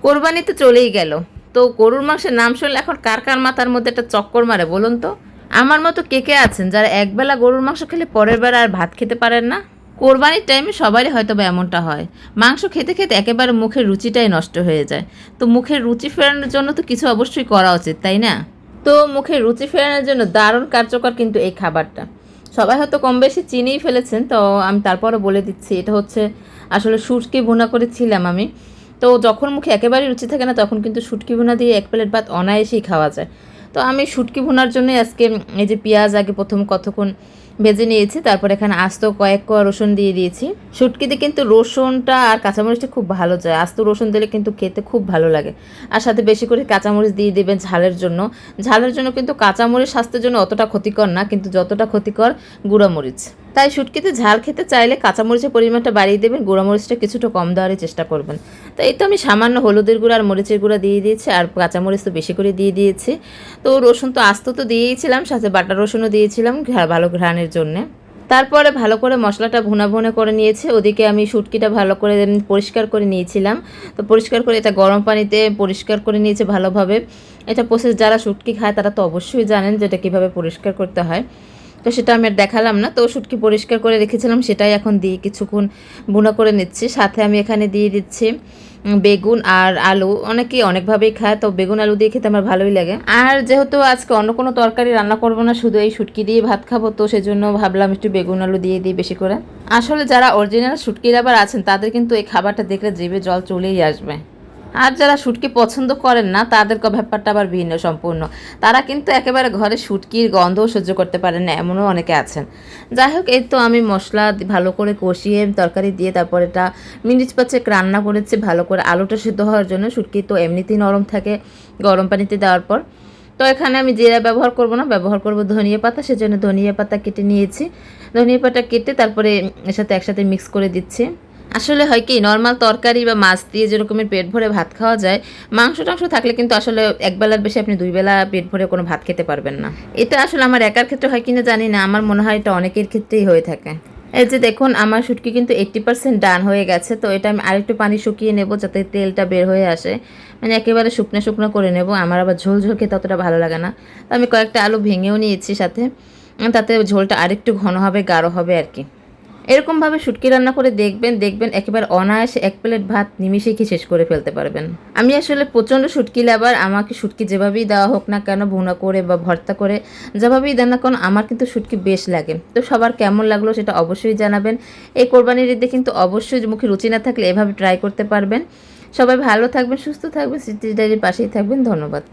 কোরবানি তো চলেই গেল, তো গরুর মাংসের নাম শুনলে এখন কার কার মাথার মধ্যে একটা চক্কর মারে বলুন তো? আমার মতো কে কে আছেন যারা একবেলা গরুর মাংস খেলে পরের বেলা আর ভাত খেতে পারেন না? কোরবানির টাইমে সবারই হয়তো বা এমনটা হয়, মাংস খেতে খেতে একেবারে মুখের রুচিটাই নষ্ট হয়ে যায়। তো মুখের রুচি ফেরানোর জন্য তো কিছু অবশ্যই করা উচিত, তাই না? তো মুখের রুচি ফেরানোর জন্য দারুণ কার্যকর কিন্তু এই খাবারটা। সবাই হয়তো কম বেশি চিনেই ফেলেছেন, তো আমি তারপরও বলে দিচ্ছি, এটা হচ্ছে আসলে শুটকি ভুনা করেছিলাম আমি। তো যখন মুখে একেবারেই রুচি থাকে না তখন কিন্তু শুটকি ভুনা দিয়ে এক প্লেট ভাত অনায়াসেই খাওয়া যায়। তো আমি শুটকি ভুনার জন্য আজকে এই যে পেঁয়াজ আগে প্রথম কতক্ষণ ভেজে নিয়েছি, তারপর এখানে আস্ত কয়েক কোয়া রসুন দিয়ে দিয়েছি। শুটকিতে কিন্তু রসুনটা আর কাঁচামরিচটা খুব ভালো যায়, আস্ত রসুন দিলে কিন্তু খেতে খুব ভালো লাগে। আর সাথে বেশি করে কাঁচামরিচ দিয়ে দেবেন ঝালের জন্য। ঝালের জন্য কিন্তু কাঁচামরিচ স্বাস্থ্যের জন্য অতটা ক্ষতিকর না, কিন্তু যতটা ক্ষতিকর গুঁড়ামরিচ। তাই শুটকিতে ঝাল খেতে চাইলে কাঁচামরিচের পরিমাণটা বাড়িয়ে দেবেন, গুঁড়ামরিচটা কিছুটা কম দেওয়ারই চেষ্টা করবেন। তো এই তো আমি সামান্য হলুদের গুঁড়া আর মরিচের গুঁড়া দিয়ে দিয়েছি, আর কাঁচামরিচ তো বেশি করে দিয়ে দিয়েছি। তো রসুন তো আস্ত তো দিয়েইছিলাম, সাথে বাটা রসুনও দিয়েছিলাম ভালো ঘ্রাণের জন্যে। তারপরে ভালো করে মশলাটা ভুনা ভুনা করে নিয়েছি, ওদিকে আমি শুটকিটা ভালো করে পরিষ্কার করে নিয়েছিলাম। তো পরিষ্কার করে এটা গরম পানিতে পরিষ্কার করে নিয়েছি ভালোভাবে। এটা প্রসেস যারা শুটকি খায় তারা তো অবশ্যই জানেন যে এটা কীভাবে পরিষ্কার করতে হয়। তো সেটা আমি আর দেখালাম না। তো শুটকি পরিষ্কার করে রেখেছিলাম, সেটাই এখন দিয়ে কিছুক্ষণ ভুনা করে নিচ্ছি। সাথে আমি এখানে দিয়ে দিচ্ছি বেগুন আর আলু। অনেকেই অনেকভাবেই খায়, তো বেগুন আলু দিয়ে খেতে আমার ভালোই লাগে। আর যেহেতু আজকে অন্য কোনো তরকারি রান্না করবো না, শুধু এই শুটকি দিয়ে ভাত খাবো, তো সেজন্য ভাবলাম একটু বেগুন আলু দিয়ে দিই বেশি করে। আসলে যারা অরিজিনাল শুটকি লাভার আছেন তাদের কিন্তু এই খাবারটা দেখলে জিভে জল চলেই আসবে। আর যারা শুটকি পছন্দ করেন না তাদের ব্যাপারটা আবার ভিন্ন সম্পূর্ণ। তারা কিন্তু একেবারে ঘরে শুটকির গন্ধও সহ্য করতে পারেন না, এমনও অনেকে আছেন। যাই হোক, এই তো আমি মশলা ভালো করে কষিয়ে তরকারি দিয়ে তারপর এটা মিনিট পাঁচেক রান্না করেছি ভালো করে, আলুটা সিদ্ধ হওয়ার জন্য। শুটকি তো এমনিতেই নরম থাকে গরম পানিতে দেওয়ার পর। তো এখানে আমি জিরা ব্যবহার করব না, ব্যবহার করব ধনিয়া পাতা, সেজন্য ধনিয়া পাতা কেটে নিয়েছি। ধনিয়া পাতা কেটে তারপরে এর সাথে একসাথে মিক্স করে দিচ্ছি। আসলে হয় কি, নর্মাল তরকারি বা মাছ দিয়ে যেরকমের পেট ভরে ভাত খাওয়া যায়, মাংস টাংস থাকলে কিন্তু আসলে একবেলার বেশি আপনি 2 বেলা পেট ভরে কোনো ভাত খেতে পারবেন না। এটা আসলে আমার একার ক্ষেত্রে হয় কিনা জানি না, আমার মনে হয় এটা অনেকের ক্ষেত্রেই হয়ে থাকে। এই যে দেখুন, আমার শুটকি কিন্তু 80% ডান হয়ে গেছে। তো এটা আমি আরেকটু পানি শুকিয়ে নেব যাতে তেলটা বের হয়ে আসে, মানে একেবারে শুকনো শুকনো করে নেব। আমার আবার ঝোল ঝোল খেতে অতটা ভালো লাগে না। তো আমি কয়েকটা আলু ভেঙেও নিয়েছি সাথে, তাতে ঝোলটা আরেকটু ঘন হবে, গাঢ় হবে আর কি। এরকমভাবে শুটকি রান্না করে দেখবেন, দেখবেন একেবারে অনায়াসে এক প্লেট ভাত নিমিশেই খেয়ে শেষ করে ফেলতে পারবেন। আমি আসলে প্রচণ্ড শুটকি লাভার, আমাকে শুটকি যেভাবেই দেওয়া হোক না কেন, ভুনা করে বা ভর্তা করে যেভাবেই দেন না কেন, আমার কিন্তু শুটকি বেশ লাগে। তো সবার কেমন লাগলো সেটা অবশ্যই জানাবেন। এই কোরবানির ঈদে কিন্তু অবশ্যই মুখে রুচি না থাকলে এভাবে ট্রাই করতে পারবেন। সবাই ভালো থাকবেন, সুস্থ থাকবেন, স্মৃতি ডায়েরির পাশেই থাকবেন। ধন্যবাদ।